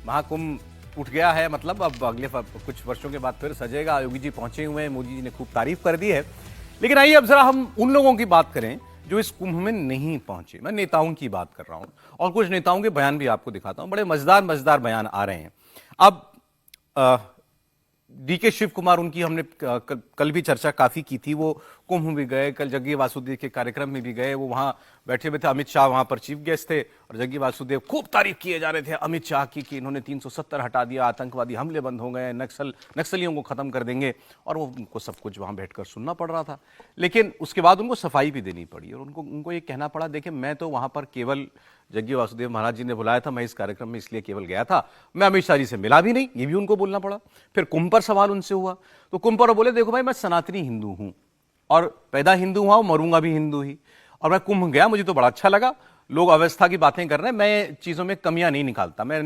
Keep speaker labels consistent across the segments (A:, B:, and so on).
A: महाकुंभ उठ गया है, मतलब अब अगले कुछ वर्षों के बाद फिर सजेगा। योगी जी पहुंचे हुए हैं, मोदी जी ने खूब तारीफ कर दी है। लेकिन आइए अब जरा हम उन लोगों की बात करें जो इस कुंभ में नहीं पहुंचे। मैं नेताओं की बात कर रहा हूं और कुछ नेताओं के बयान भी आपको दिखाता हूं। बड़े मजेदार मजेदार बयान आ रहे हैं। अब डीके शिव कुमार, उनकी हमने कल भी चर्चा काफी की थी। वो कुंभ भी गए, कल जग्गी वासुदेव के कार्यक्रम में भी गए। वो वहां बैठे हुए थे, अमित शाह वहां पर चीफ गेस्ट थे और जग्गी वासुदेव खूब तारीफ किए जा रहे थे अमित शाह की कि इन्होंने 370 हटा दिया, आतंकवादी हमले बंद हो गए, नक्सलियों को खत्म कर देंगे। और वो उनको सब कुछ वहां बैठकर सुनना पड़ रहा था। लेकिन उसके बाद उनको सफाई भी देनी पड़ी और उनको ये कहना पड़ा, देखिए मैं तो वहां पर केवल जग्गी वासुदेव महाराज जी ने बुलाया था, मैं इस कार्यक्रम में इसलिए केवल गया था, मैं अमित शाह जी से मिला भी नहीं, ये भी उनको बोलना पड़ा। फिर कुंभ पर सवाल उनसे हुआ तो कुंभ पर बोले, देखो भाई मैं सनातनी हिंदू हूं और पैदा हिंदू हुआ, मरूंगा भी हिंदू ही। और मैं कुंभ गया, मुझे तो बड़ा अच्छा लगा। लोग अव्यवस्था की बातें कर रहे हैं, मैं चीजों में कमियां नहीं निकालता, मैं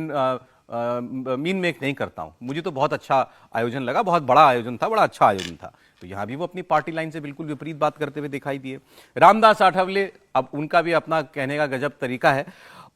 A: मीन मेक नहीं करता हूं। मुझे तो बहुत अच्छा आयोजन लगा, बहुत बड़ा आयोजन था, बड़ा अच्छा आयोजन था। तो यहां भी वो अपनी पार्टी लाइन से बिल्कुल विपरीत बात करते हुए दिखाई दिए। रामदास आठवले, अब उनका भी अपना कहने का गजब तरीका है।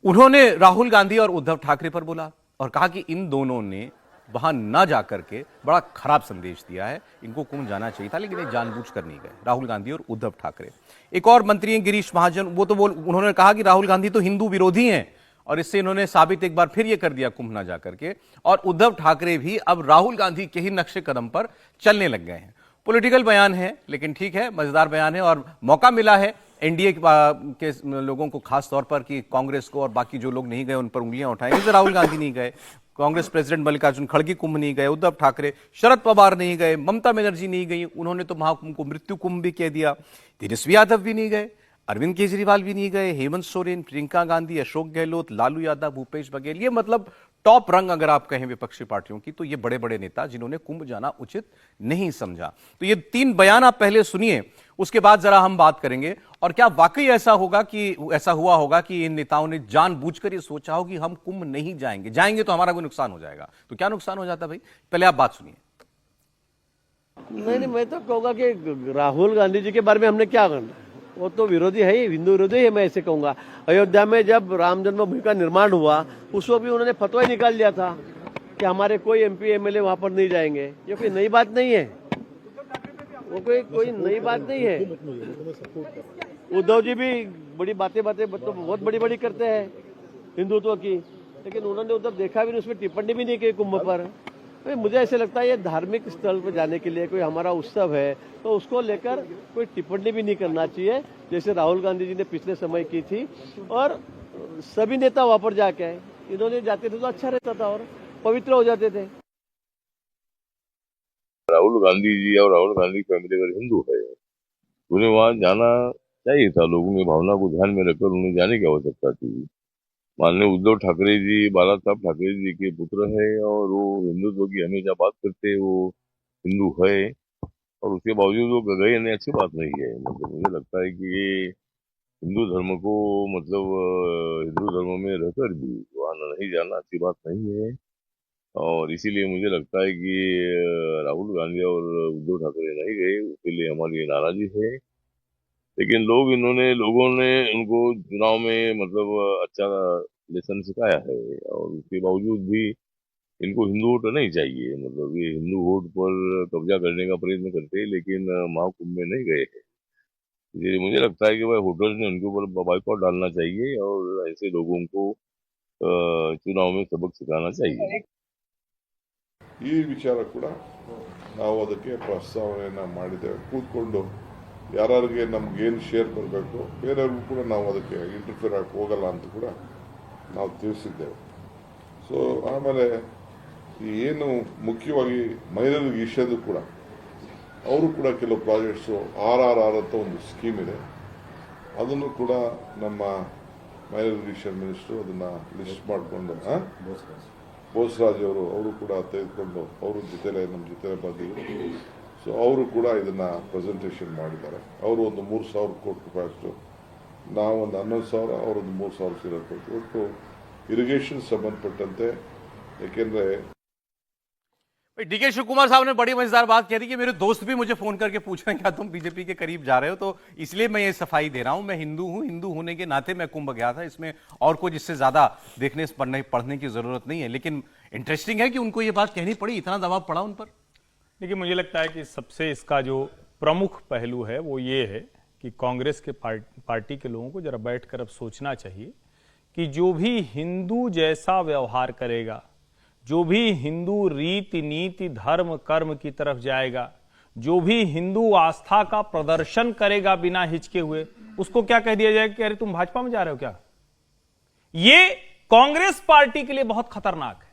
A: उन्होंने राहुल गांधी और उद्धव ठाकरे पर बोला और कहा कि इन दोनों ने वहां ना जाकर के बड़ा खराब संदेश दिया है, इनको कुंभ जाना चाहिए था, लेकिन ये जानबूझकर नहीं गए, राहुल गांधी और उद्धव ठाकरे। एक और मंत्री हैं गिरीश महाजन, वो तो उन्होंने कहा कि राहुल गांधी तो हिंदू विरोधी हैं और इससे इन्होंने साबित एक बार फिर ये कर दिया कुंभ ना जाकर के। और उद्धव ठाकरे भी अब राहुल गांधी के ही नक्शे कदम पर चलने लग गए हैं। पॉलिटिकल बयान है, लेकिन ठीक है, मजेदार बयान है और मौका मिला है एनडीए के लोगों को, खास तौर पर कि कांग्रेस को और बाकी जो लोग नहीं गए उन पर उंगलियां उठाएंगे। जैसे राहुल गांधी नहीं गए, कांग्रेस प्रेसिडेंट मल्लिकार्जुन खड़गे कुंभ नहीं गए, उद्धव ठाकरे, शरद पवार नहीं गए, ममता बनर्जी नहीं गई, उन्होंने तो महाकुंभ को मृत्यु कुंभ भी कह दिया। तेजस्वी यादव भी नहीं गए, अरविंद केजरीवाल भी नहीं गए, हेमंत सोरेन, प्रियंका गांधी, अशोक गहलोत, लालू यादव, भूपेश बघेल, ये मतलब टॉप रंग अगर आप कहें विपक्षी पार्टियों की, तो ये बड़े बड़े नेता जिन्होंने कुंभ जाना उचित नहीं समझा। तो ये 3 बयान आप पहले सुनिए, उसके बाद जरा हम बात करेंगे। और क्या वाकई ऐसा हुआ होगा कि इन नेताओं ने जानबूझकर ये सोचा हो कि हम कुंभ नहीं जाएंगे तो हमारा कोई नुकसान हो जाएगा। तो क्या नुकसान हो जाता भाई, पहले आप बात सुनिए।
B: नहीं, मैं तो कहूँगा कि राहुल गांधी जी के बारे में हमने क्या करना, वो तो विरोधी है ही, हिंदू विरोधी है। मैं ऐसे कहूँगा, अयोध्या में जब राम जन्मभूमि का निर्माण हुआ उस वक्त भी उन्होंने फतवा निकाल दिया था कि हमारे कोई एमपी एमएलए वहां पर नहीं जाएंगे। ये कोई नई बात नहीं है, वो कोई नई बात नहीं है। उद्धव जी भी बड़ी बातें तो बहुत बड़ी बड़ी करते हैं हिंदुत्व की, लेकिन उन्होंने उधर देखा भी नहीं, उसमें टिप्पणी भी नहीं की कुंभ पर। तो मुझे ऐसे लगता है ये धार्मिक स्थल पर जाने के लिए कोई हमारा उत्सव है तो उसको लेकर कोई टिप्पणी भी नहीं करना चाहिए, जैसे राहुल गांधी जी ने पिछले समय की थी। और सभी नेता वहां पर जाके आए, इन्होंने जाते थे तो अच्छा रहता था और पवित्र हो जाते थे।
C: राहुल गांधी जी और राहुल गांधी फैमिली अगर हिंदू है, उन्हें वहां जाना चाहिए था। लोगों की भावना को ध्यान में रखकर उन्हें जाने की आवश्यकता थी। माननीय उद्धव ठाकरे जी बाला साहब ठाकरे जी के पुत्र है और वो हिंदुत्व की हमेशा बात करते हैं, वो हिंदू है और उसके बावजूद वो गए नहीं, अच्छी बात नहीं है। मतलब मुझे लगता है कि ये हिंदू धर्म को, मतलब हिंदू धर्म में रहकर भी वहां नहीं जाना अच्छी बात नहीं है। और इसीलिए मुझे लगता है कि राहुल गांधी और उद्धव ठाकरे नहीं गए, उसके लिए हमारी नाराजगी है। लेकिन लोगों ने उनको चुनाव में मतलब अच्छा लेसन सिखाया है और उसके बावजूद भी इनको हिंदू वोट नहीं चाहिए। मतलब ये हिंदू वोट पर कब्जा करने का प्रयत्न करते हैं, लेकिन महाकुंभ में नहीं गए हैं। इसलिए मुझे लगता है कि भाई होटल ने उनके ऊपर बाइकआउट डालना चाहिए और ऐसे लोगों को चुनाव में सबक सिखाना चाहिए।
D: ಈ ವಿಚಾರ ಕೂಡ ನಾವು ಅದಕ್ಕೆ ಪ್ರಸ್ತಾವನೆಯನ್ನು ಮಾಡಿದ್ದೇವೆ, ಕೂತ್ಕೊಂಡು ಯಾರಿಗೆ ನಮಗೇನು ಶೇರ್ ಬರಬೇಕು ಬೇರೆಯವ್ರಿಗೂ ಕೂಡ ನಾವು ಅದಕ್ಕೆ ಇಂಟರ್ಫಿಯರ್ ಆಗಕ್ಕೆ ಹೋಗಲ್ಲ ಅಂತ ಕೂಡ ನಾವು ತಿಳಿಸಿದ್ದೇವೆ. ಸೊ ಆಮೇಲೆ ಏನು ಮುಖ್ಯವಾಗಿ ಮೈನರ್ ವಿಷಯದ ಕೂಡ ಅವರು ಕೂಡ ಕೆಲವು ಪ್ರಾಜೆಕ್ಟ್ಸು RRR ಅಂತ ಒಂದು ಸ್ಕೀಮ್ ಇದೆ, ಅದನ್ನು ಕೂಡ ನಮ್ಮ ಮೈನರ್ ಇರಿಗೇಷನ್ ಮಿನಿಸ್ಟ್ರು ಅದನ್ನು ಲಿಸ್ಟ್ ಮಾಡಿಕೊಂಡು ಬೋಸರಾಜ್ ಅವರು ಕೂಡ ತೆಗೆದುಕೊಂಡು ಅವ್ರ ಜೊತೆಲೆ ನಮ್ಮ ಜೊತೆ ಬಂದಿದ್ರು. ಸೊ ಅವರು ಕೂಡ ಇದನ್ನು ಪ್ರೆಸೆಂಟೇಷನ್ ಮಾಡಿದ್ದಾರೆ. ಅವರು ಒಂದು 3,000 ಕೋಟಿ ರೂಪಾಯಿ ಅಷ್ಟು, ನಾವೊಂದು 11,000, ಅವರೊಂದು 3,000 ಕೊಡ್ತೀವಿ. ಒಟ್ಟು ಇರಿಗೇಷನ್ ಸಂಬಂಧಪಟ್ಟಂತೆ, ಏಕೆಂದರೆ
A: डीके शिव कुमार साहब ने बड़ी मजेदार बात कह दी कि मेरे दोस्त भी मुझे फोन करके पूछ रहे हैं क्या तुम बीजेपी के करीब जा रहे हो, तो इसलिए मैं ये सफाई दे रहा हूं। मैं हिंदू हूं, हिंदू होने के नाते मैं कुंभ गया था, इसमें और कुछ इससे ज्यादा देखने पढ़ने की जरूरत नहीं है। लेकिन इंटरेस्टिंग है कि उनको ये बात कहनी पड़ी, इतना दबाव पड़ा उन पर।
E: देखिए, मुझे लगता है कि सबसे इसका जो प्रमुख पहलू है वो ये है कि कांग्रेस के पार्टी के लोगों को जरा बैठकर अब सोचना चाहिए कि जो भी हिंदू जैसा व्यवहार करेगा, जो भी हिंदू रीति नीति धर्म कर्म की तरफ जाएगा, जो भी हिंदू आस्था का प्रदर्शन करेगा बिना हिचके हुए, उसको क्या कह दिया जाएगा कि अरे तुम भाजपा में जा रहे हो क्या। ये कांग्रेस पार्टी के लिए बहुत खतरनाक है।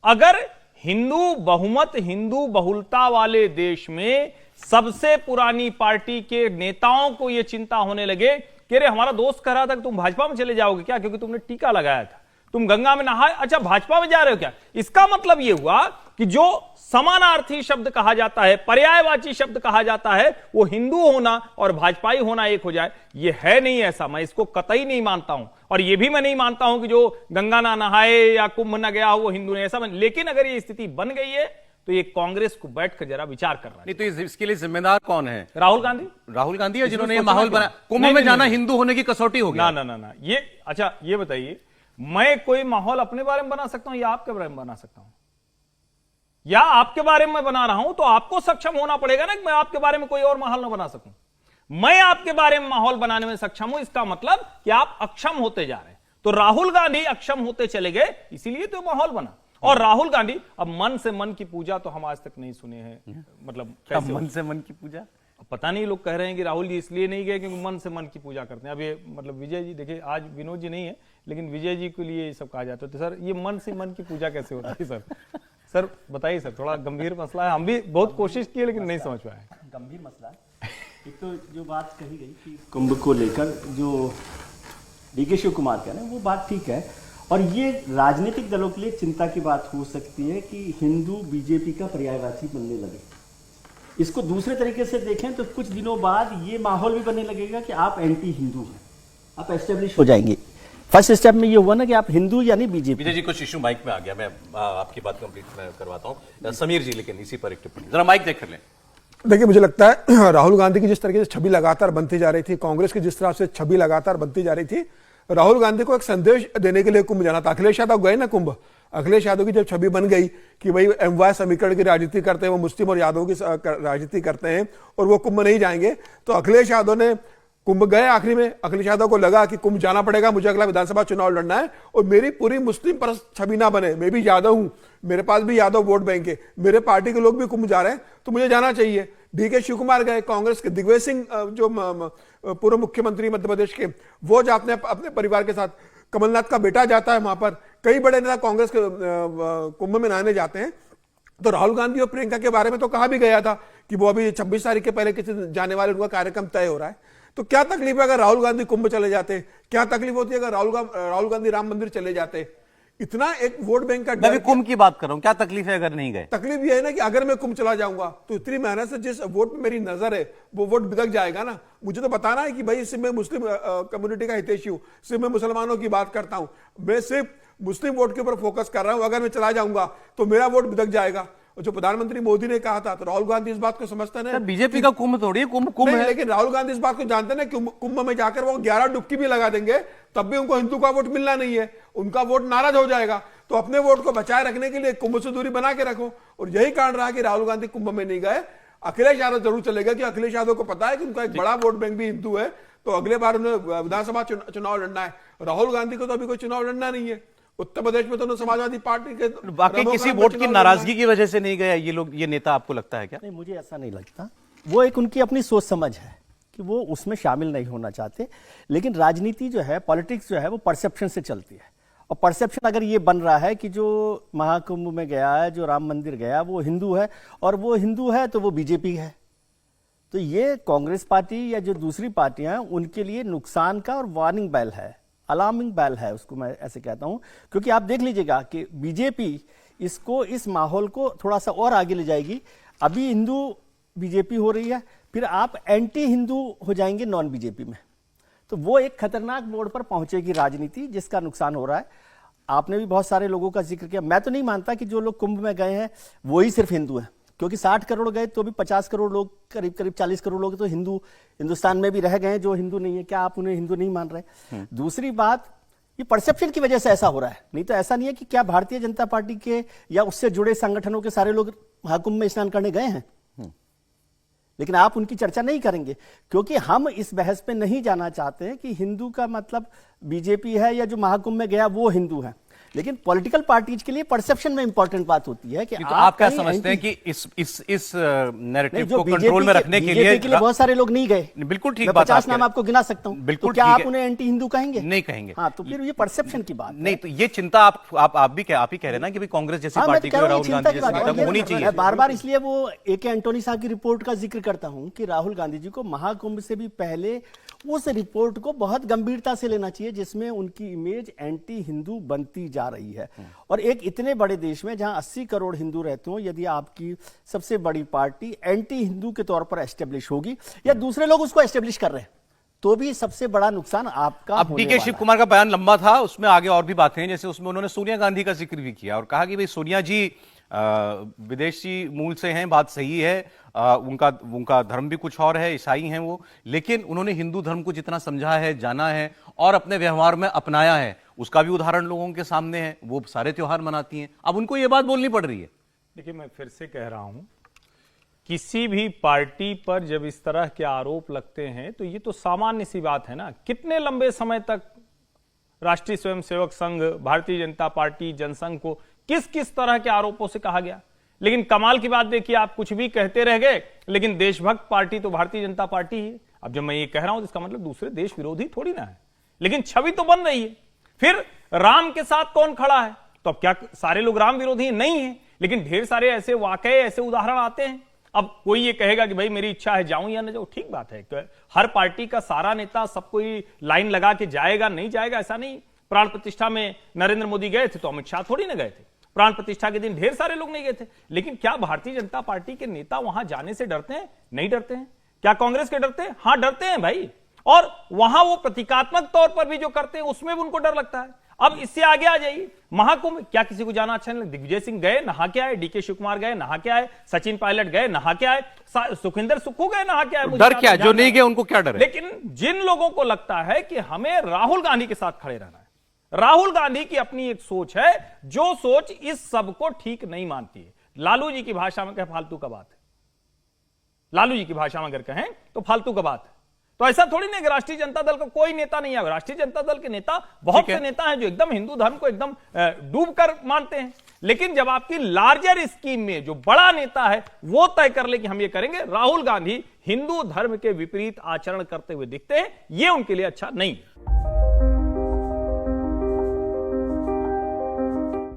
E: अगर हिंदू बहुमत, हिंदू बहुलता वाले देश में सबसे पुरानी पार्टी के नेताओं को यह चिंता होने लगे कि अरे हमारा दोस्त कह रहा था कि तुम भाजपा में चले जाओगे क्या, क्योंकि तुमने टीका लगाया था, तुम गंगा में नहाए, अच्छा भाजपा में जा रहे हो क्या। इसका मतलब यह हुआ कि जो समानार्थी शब्द कहा जाता है, पर्यायवाची शब्द कहा जाता है, वो हिंदू होना और भाजपाई होना एक हो जाए, ये है नहीं ऐसा। मैं इसको कतई नहीं मानता हूं, और ये भी मैं नहीं मानता हूं कि जो गंगा ना नहाए या कुंभ ना गया हो वो हिंदू नहीं, ऐसा। लेकिन अगर ये स्थिति बन गई है तो ये कांग्रेस को बैठकर जरा विचार करना
A: नहीं तो इसके लिए जिम्मेदार कौन है?
E: राहुल गांधी।
A: राहुल गांधी है जिन्होंने ये माहौल बनाया। कुंभ में जाना हिंदू होने की कसौटी हो गया।
E: ना ये अच्छा ये बताइए, मैं कोई माहौल अपने बारे में बना सकता हूं या आपके बारे में बना सकता हूं? या आपके बारे में बना रहा हूं तो आपको सक्षम होना पड़ेगा ना कि मैं आपके बारे में कोई और माहौल ना बना सकूं। मैं आपके बारे में माहौल बनाने में सक्षम हूं, इसका मतलब कि आप अक्षम होते जा रहे हैं। तो राहुल गांधी अक्षम होते चले गए, इसीलिए तो माहौल बना। और राहुल गांधी, अब मन से मन की पूजा तो हम आज तक नहीं सुने हैं, मतलब कैसे
A: मन से मन की पूजा,
E: पता नहीं। लोग कह रहे हैं कि राहुल जी इसलिए नहीं गए क्योंकि मन से मन की पूजा करते हैं। अब ये मतलब विजय जी, देखिए आज विनोद जी नहीं है लेकिन विजय जी के लिए ये सब कहा जाता है। तो सर ये मन से मन की पूजा कैसे होती है सर? सर बताइए सर, थोड़ा गंभीर मसला है, हम भी बहुत कोशिश किए लेकिन नहीं समझ पाए।
F: गंभीर मसला। एक तो जो बात कही गई कि कुंभ को लेकर जो डीके शिव कुमार कह रहे हैं वो बात ठीक है, और ये राजनीतिक दलों के लिए चिंता की बात हो सकती है कि हिंदू बीजेपी का पर्यायवाची बनने लगे। इसको दूसरे तरीके से देखें तो कुछ दिनों बाद ये माहौल भी बनने लगेगा कि आप एंटी हिंदू हैं, आप एस्टेब्लिश हो जाएंगे। फर्स्ट स्टेप में ये हुआ ना कि आप हिंदू यानी बीजेपी।
A: विजय जी कुछ इशू माइक में आ गया, मैं आपकी बात कंप्लीट करवाता हूं। समीर जी लेकिन इसी पर एक टिप्पणी जरा माइक देख कर लें।
G: देखिए, मुझे लगता है राहुल गांधी की जिस तरीके से छवि लगातार बनती जा रही थी, कांग्रेस की जिस तरह से छवि लगातार बनती जा रही थी, राहुल गांधी को एक संदेश देने के लिए कुंभ जाना था। अखिलेश यादव गए ना कुंभ, अखिलेश यादव की जब छवि बन गई कि भाई एमवाय समीकरण की राजनीति करते हैं, वो मुस्लिम और यादव की राजनीति करते हैं और वो कुंभ नहीं जाएंगे, तो अखिलेश यादव ने कुंभ गए। आखिरी में अखिलेश यादव को लगा कि कुंभ जाना पड़ेगा, मुझे अगला विधानसभा चुनाव लड़ना है और मेरी पूरी मुस्लिम पर छवि ना बने, मैं भी यादव हूं, मेरे पास भी यादव वोट बैंक है, मेरे पार्टी के लोग भी कुंभ जा रहे हैं तो मुझे जाना चाहिए। डीके शिव कुमार गए, कांग्रेस के दिग्विजय सिंह जो पूर्व मुख्यमंत्री मध्य प्रदेश के, वो जाते हैं अपने परिवार के साथ, कमलनाथ का बेटा जाता है वहां पर, कई बड़े नेता कांग्रेस के कुंभ में नहाने जाते हैं। तो राहुल गांधी और प्रियंका के बारे में तो कहा भी गया था कि वो अभी 26 तारीख के पहले किसी जाने वाले उनका कार्यक्रम तय हो रहा है। तो क्या तकलीफ है अगर राहुल गांधी कुंभ चले जाते? क्या तकलीफ होती है अगर राहुल गांधी राम मंदिर चले जाते? इतना एक वोट बैंक का
A: मैं भी कुंभ की बात कर रहा हूं, क्या तकलीफ है अगर नहीं गए?
G: तकलीफ यह है ना कि अगर मैं कुंभ चला जाऊंगा तो इतनी मेहनत से जिस वोट में मेरी नजर है वो वोट बिदक जाएगा ना। मुझे तो बताना है कि भाई सिर्फ मैं मुस्लिम कम्युनिटी का हितैषी हूं, सिर्फ मैं मुसलमानों की बात करता हूं, मैं सिर्फ मुस्लिम वोट के ऊपर फोकस कर रहा हूं, अगर मैं चला जाऊंगा तो मेरा वोट बिदक जाएगा। जो प्रधानमंत्री मोदी ने कहा था, तो राहुल गांधी इस बात को समझते हैं।
A: बीजेपी का कुंभ थोड़ी है, कुंभ है।
G: लेकिन राहुल गांधी इस बात को जानते हैं कि कुंभ में जाकर वो 11 डुबकी भी लगा देंगे तब भी उनको हिंदू का वोट मिलना नहीं है, उनका वोट नाराज हो जाएगा। तो अपने वोट को बचाए रखने के लिए कुंभ से दूरी बना के रखो, और यही कारण रहा कि राहुल गांधी कुंभ में नहीं गए। अखिलेश यादव जरूर चलेगा कि अखिलेश यादव को पता है कि उनका एक बड़ा वोट बैंक भी हिंदू है, तो अगले बार उन्हें विधानसभा चुनाव लड़ना है। राहुल गांधी को तो अभी कोई चुनाव लड़ना नहीं है। उत्तर प्रदेश में तो समाजवादी पार्टी के
A: बाकी किसी वोट की नाराजगी की वजह से नहीं गया ये लोग, ये नेता, आपको लगता है क्या?
F: नहीं, मुझे ऐसा नहीं लगता। वो एक उनकी अपनी सोच समझ है कि वो उसमें शामिल नहीं होना चाहते। लेकिन राजनीति जो है, पॉलिटिक्स जो है, वो परसेप्शन से चलती है, और परसेप्शन अगर ये बन रहा है कि जो महाकुंभ में गया है, जो राम मंदिर गया, वो हिंदू है, और वो हिंदू है तो वो बीजेपी है, तो ये कांग्रेस पार्टी या जो दूसरी पार्टियां हैं उनके लिए नुकसान का और वार्निंग बेल है, अलार्मिंग बेल है, उसको मैं ऐसे कहता हूं। क्योंकि आप देख लीजिएगा कि बीजेपी इसको, इस माहौल को थोड़ा सा और आगे ले जाएगी। अभी हिंदू बीजेपी हो रही है, फिर आप एंटी हिंदू हो जाएंगे नॉन बीजेपी में, तो वो एक खतरनाक मोड़ पर पहुंचेगी राजनीति, जिसका नुकसान हो रहा है। आपने भी बहुत सारे लोगों का जिक्र किया। मैं तो नहीं मानता कि जो लोग कुंभ में गए हैं वो ही सिर्फ हिंदू हैं, क्योंकि 60 करोड़ गए तो भी 50 करोड़ लोग, करीब करीब 40 करोड़ लोग तो हिंदुस्तान में भी रह गए हैं जो हिंदू नहीं है। क्या आप उन्हें हिंदू नहीं मान रहे? दूसरी बात, ये परसेप्शन की वजह से ऐसा हो रहा है, नहीं तो ऐसा नहीं है कि क्या भारतीय जनता पार्टी के या उससे जुड़े संगठनों के सारे लोग महाकुंभ में स्नान करने गए हैं। लेकिन आप उनकी चर्चा नहीं करेंगे, क्योंकि हम इस बहस पे नहीं जाना चाहते हैं कि हिंदू का मतलब बीजेपी है या जो महाकुंभ में गया वो हिंदू है। लेकिन पॉलिटिकल पार्टीज के लिए परसेप्शन में इंपॉर्टेंट बात होती है कि
A: तो आप क्या समझते हैं कि इस नैरेटिव को कंट्रोल में रखने के लिए
F: बहुत सारे लोग नहीं गए।
A: बिल्कुल ठीक
F: मैं
A: बात,
F: 50 नाम आपको गिना सकता हूं।
A: बिल्कुल
F: तो क्या
A: ठीक
F: आप
A: है।
F: उन्हें एंटी हिंदू कहेंगे?
A: नहीं कहेंगे।
F: हाँ, तो फिर ये परसेप्शन की बात
A: नहीं, तो ये चिंता आप भी कह रहे हैं ना कि भाई कांग्रेस जैसी पार्टी को राहुल गांधी जैसी नेता को होनी चाहिए।
F: बार बार इसलिए वो ए.के. एंटोनी साहब की रिपोर्ट का जिक्र करता हूं कि राहुल गांधी जी को महाकुंभ से भी पहले उस रिपोर्ट को बहुत गंभीरता से लेना चाहिए जिसमें उनकी इमेज एंटी हिंदू बनती जा रही है। और एक इतने बड़े देश में जहां 80 करोड़ हिंदू रहते हो, यदि आपकी सबसे बड़ी पार्टी एंटी हिंदू के तौर पर एस्टेब्लिश होगी या दूसरे लोग उसको एस्टेब्लिश कर रहे हैं, तो भी सबसे बड़ा नुकसान आपका
A: अब
F: होने
A: डीके
F: वाला
A: शिव
F: है।
A: कुमार का बयान लंबा था, उसमें आगे और भी बातें हैं, जैसे उसमें उन्होंने सोनिया गांधी का जिक्र भी किया और कहा कि भाई सोनिया जी विदेशी मूल से हैं, बात सही है, उनका धर्म भी कुछ और है, ईसाई हैं वो, लेकिन उन्होंने हिंदू धर्म को जितना समझा है, जाना है और अपने व्यवहार में अपनाया है, उसका भी उदाहरण लोगों के सामने है। वो सारे त्योहार मनाती हैं, अब उनको ये बात बोलनी पड़ रही है।
E: देखिए, मैं फिर से कह रहा हूं, किसी भी पार्टी पर जब इस तरह के आरोप लगते हैं तो ये तो सामान्य सी बात है ना। कितने लंबे समय तक राष्ट्रीय स्वयंसेवक संघ, भारतीय जनता पार्टी, जनसंघ को किस किस तरह के आरोपों से कहा गया। लेकिन कमाल की बात देखिए, आप कुछ भी कहते रह गए, लेकिन देशभक्त पार्टी तो भारतीय जनता पार्टी ही है। अब जब मैं ये कह रहा हूं तो इसका मतलब दूसरे देश विरोधी थोड़ी ना है, लेकिन छवि तो बन रही है। फिर राम के साथ कौन खड़ा है, तो अब क्या सारे लोग राम विरोधी हैं? नहीं है, लेकिन ढेर सारे ऐसे वाकये, ऐसे उदाहरण आते हैं। अब कोई ये कहेगा कि भाई मेरी इच्छा है जाऊं या न जाऊं, ठीक बात है। हर पार्टी का सारा नेता सब कोई लाइन लगा के जाएगा, नहीं जाएगा ऐसा नहीं। प्राण प्रतिष्ठा में नरेंद्र मोदी गए थे तो अमित शाह थोड़ी ना गए थे। प्राण प्रतिष्ठा के दिन ढेर सारे लोग नहीं गए थे। लेकिन क्या भारतीय जनता पार्टी के नेता वहां जाने से डरते हैं? नहीं डरते हैं। क्या कांग्रेस के डरते हैं? हां, डरते हैं भाई। और वहां वो प्रतीकात्मक तौर पर भी जो करते हैं उसमें भी उनको डर लगता है। अब इससे आगे आ जाइए, महाकुंभ, क्या किसी को जाना अच्छा नहीं लगता? दिग्विजय सिंह गए, नहा के आए, डीके शिव कुमार गए, नहा के आए, सचिन पायलट गए, नहा के आए, सुखविंदर सुक्खू गए, नहा के आए।
A: डर क्या? जो नहीं गए उनको क्या डर है?
E: लेकिन जिन लोगों को लगता है कि हमें राहुल गांधी के साथ खड़े रहना है, राहुल गांधी की अपनी एक सोच है, जो सोच इस सब को ठीक नहीं मानती है। लालू जी की भाषा में कहें, फालतू का बात है। लालू जी की भाषा में अगर कहें तो फालतू का बात है। तो ऐसा थोड़ी नहीं कि राष्ट्रीय जनता दल का कोई नेता नहीं है। राष्ट्रीय जनता दल के नेता बहुत से नेता हैं जो एकदम हिंदू धर्म को एकदम डूब कर मानते हैं। लेकिन जब आपकी लार्जर स्कीम में जो बड़ा नेता है वो तय कर ले कि हम ये करेंगे, राहुल गांधी हिंदू धर्म के विपरीत आचरण करते हुए दिखते हैं, ये उनके लिए अच्छा नहीं है।